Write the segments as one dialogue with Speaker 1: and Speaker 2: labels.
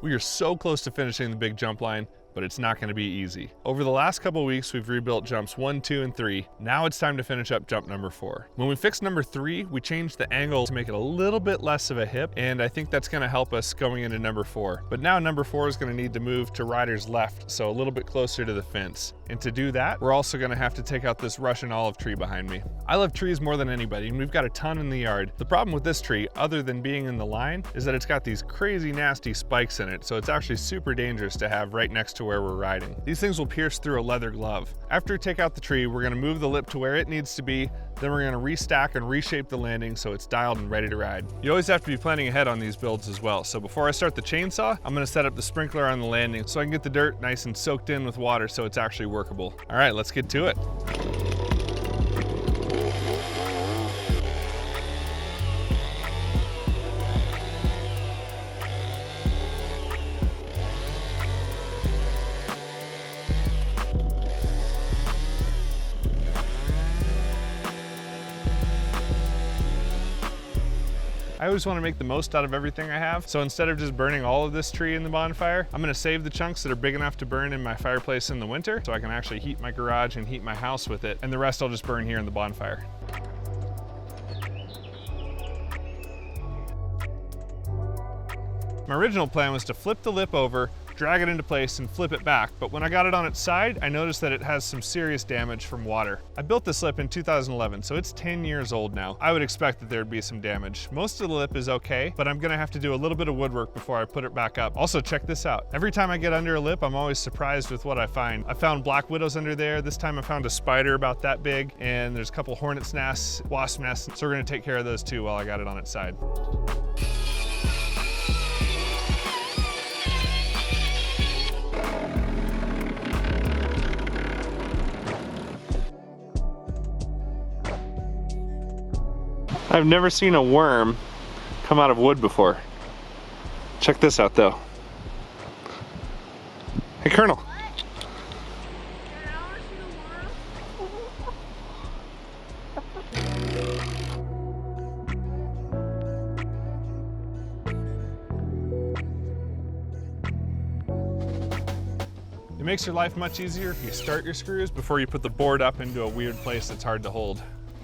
Speaker 1: We are so close to finishing the big jump line, but it's not going to be easy. Over the last couple of weeks, we've rebuilt jumps 1, 2, and 3. Now it's time to finish up jump number 4. When we fixed number 3, we changed the angle to make it a little bit less of a hip, and I think that's going to help us going into number 4. But now number 4 is going to need to move to rider's left, so a little bit closer to the fence. And to do that, we're also going to have to take out this Russian olive tree behind me. I love trees more than anybody, and we've got a ton in the yard. The problem with this tree, other than being in the line, is that it's got these crazy nasty spikes in it, so it's actually super dangerous to have right next to where we're riding. These things will pierce through a leather glove. After we take out the tree, we're going to move the lip to where it needs to be, then we're going to restack and reshape the landing so it's dialed and ready to ride. You always have to be planning ahead on these builds as well, so before I start the chainsaw, I'm going to set up the sprinkler on the landing so I can get the dirt nice and soaked in with water so it's actually workable. All right, let's get to it. I always want to make the most out of everything I have, so instead of just burning all of this tree in the bonfire, I'm going to save the chunks that are big enough to burn in my fireplace in the winter, so I can actually heat my garage and heat my house with it, and the rest I'll just burn here in the bonfire. My original plan was to flip the lip over, drag it into place, and flip it back, but when I got it on its side, I noticed that it has some serious damage from water. I built this lip in 2011, so it's 10 years old now. I would expect that there'd be some damage. Most of the lip is okay, but I'm gonna have to do a little bit of woodwork before I put it back up. Also, check this out. Every time I get under a lip, I'm always surprised with what I find. I found black widows under there. This time I found a spider about that big, and there's a couple hornet's nests, wasp nests, so we're gonna take care of those too while I got it on its side. I've never seen a worm come out of wood before. Check this out though. Hey Colonel. It makes your life much easier if you start your screws before you put the board up into a weird place that's hard to hold.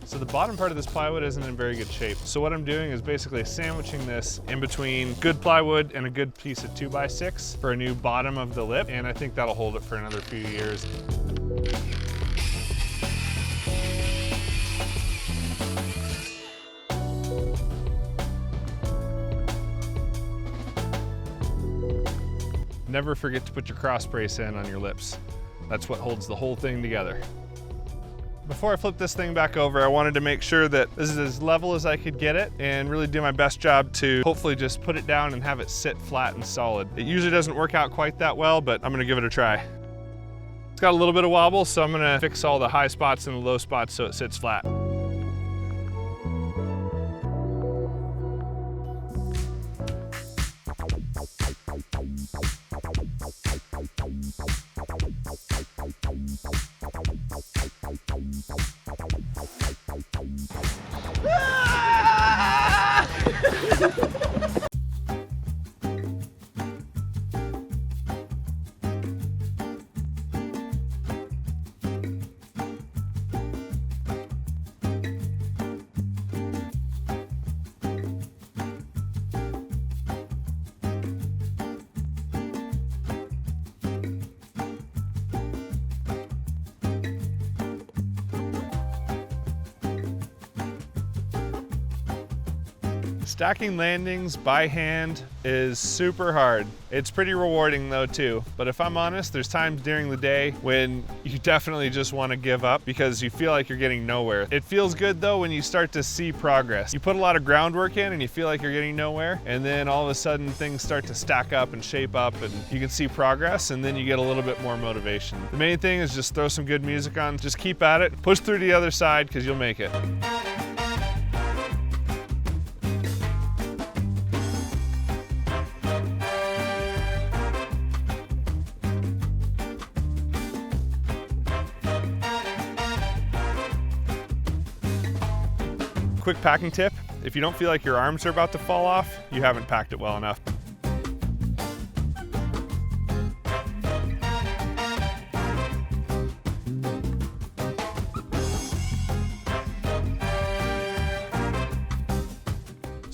Speaker 1: So the bottom part of this plywood isn't in very good shape. So what I'm doing is basically sandwiching this in between good plywood and a good piece of 2x6 for a new bottom of the lip, and I think that'll hold it for another few years. Never forget to put your cross brace in on your lips. That's what holds the whole thing together. Before I flip this thing back over, I wanted to make sure that this is as level as I could get it and really do my best job to hopefully just put it down and have it sit flat and solid. It usually doesn't work out quite that well, but I'm gonna give it a try. It's got a little bit of wobble, so I'm gonna fix all the high spots and the low spots so it sits flat. Stacking landings by hand is super hard. It's pretty rewarding though too, but if I'm honest, there's times during the day when you definitely just want to give up because you feel like you're getting nowhere. It feels good though when you start to see progress. You put a lot of groundwork in and you feel like you're getting nowhere, and then all of a sudden things start to stack up and shape up and you can see progress, and then you get a little bit more motivation. The main thing is just throw some good music on, just keep at it, push through to the other side because you'll make it. Quick packing tip, if you don't feel like your arms are about to fall off, you haven't packed it well enough.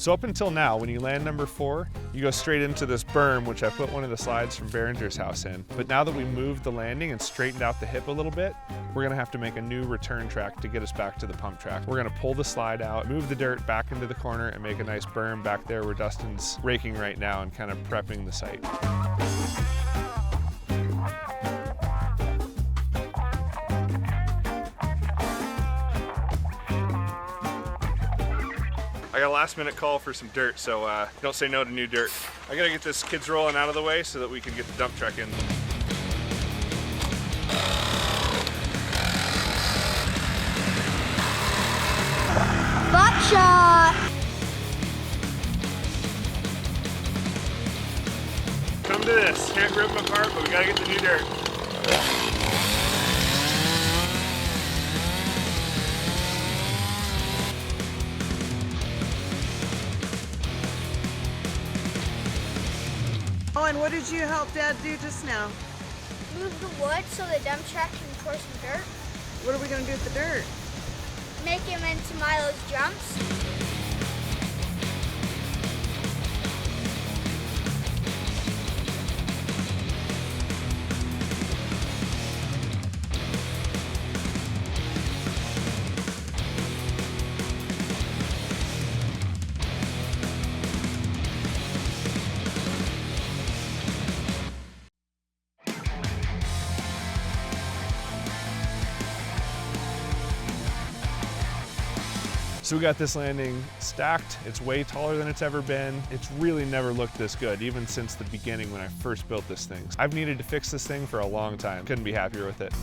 Speaker 1: So up until now, when you land number 4, you go straight into this berm, which I put one of the slides from Behringer's house in. But now that we moved the landing and straightened out the hip a little bit, we're gonna have to make a new return track to get us back to the pump track. We're gonna pull the slide out, move the dirt back into the corner, and make a nice berm back there where Dustin's raking right now and kind of prepping the site. I got a last minute call for some dirt, so don't say no to new dirt. I gotta get this kids rolling out of the way so that we can get the dump truck in.
Speaker 2: Butt shot!
Speaker 1: Come to this. Can't rip them apart, but we gotta get the new dirt.
Speaker 3: Oh, and what did you help Dad do just now?
Speaker 2: Move the wood so the dump truck can pour some dirt.
Speaker 3: What are we gonna do with the dirt?
Speaker 2: Make him into Milo's jumps.
Speaker 1: So we got this landing stacked. It's way taller than it's ever been. It's really never looked this good, even since the beginning when I first built this thing. I've needed to fix this thing for a long time. Couldn't be happier with it.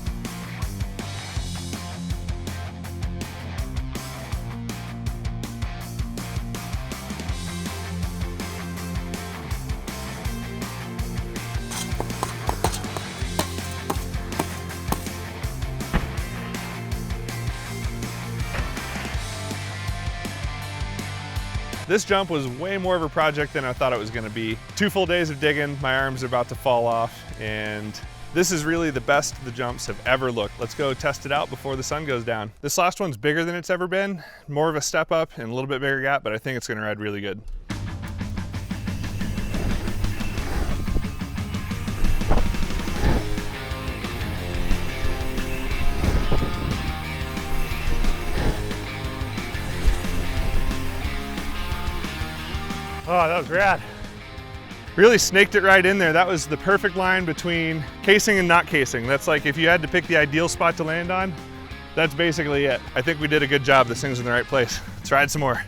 Speaker 1: This jump was way more of a project than I thought it was gonna be. 2 full days of digging, my arms are about to fall off, and this is really the best the jumps have ever looked. Let's go test it out before the sun goes down. This last one's bigger than it's ever been, more of a step up and a little bit bigger gap, but I think it's gonna ride really good. Oh, that was rad. Really snaked it right in there. That was the perfect line between casing and not casing. That's like if you had to pick the ideal spot to land on, that's basically it. I think we did a good job. This thing's in the right place. Let's ride some more.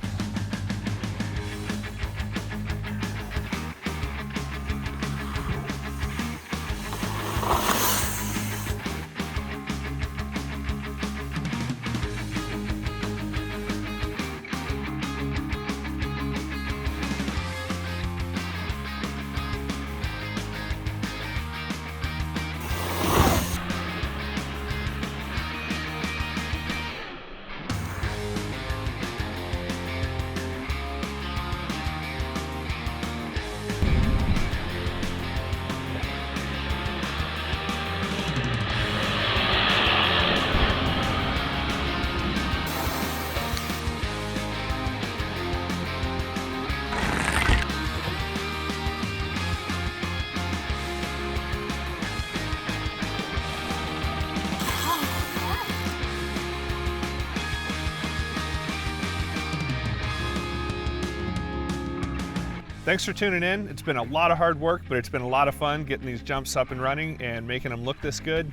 Speaker 1: Thanks for tuning in. It's been a lot of hard work, but it's been a lot of fun getting these jumps up and running and making them look this good.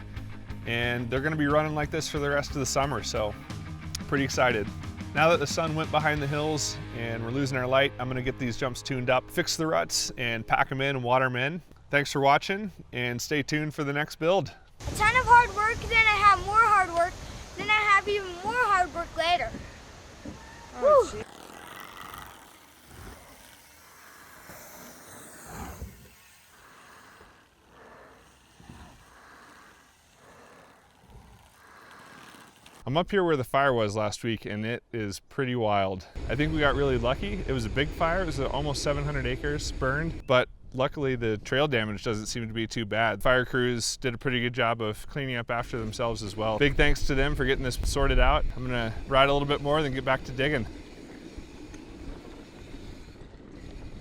Speaker 1: And they're gonna be running like this for the rest of the summer, so pretty excited. Now that the sun went behind the hills and we're losing our light, I'm gonna get these jumps tuned up, fix the ruts, and pack them in and water them in. Thanks for watching, and stay tuned for the next build.
Speaker 2: A ton of hard work, then I have more hard work, then I have even more hard work later.
Speaker 3: Oh,
Speaker 2: Whew.
Speaker 1: I'm up here where the fire was last week, and it is pretty wild. I think we got really lucky. It was a big fire. It was almost 700 acres burned, but luckily the trail damage doesn't seem to be too bad. Fire crews did a pretty good job of cleaning up after themselves as well. Big thanks to them for getting this sorted out. I'm gonna ride a little bit more, then get back to digging.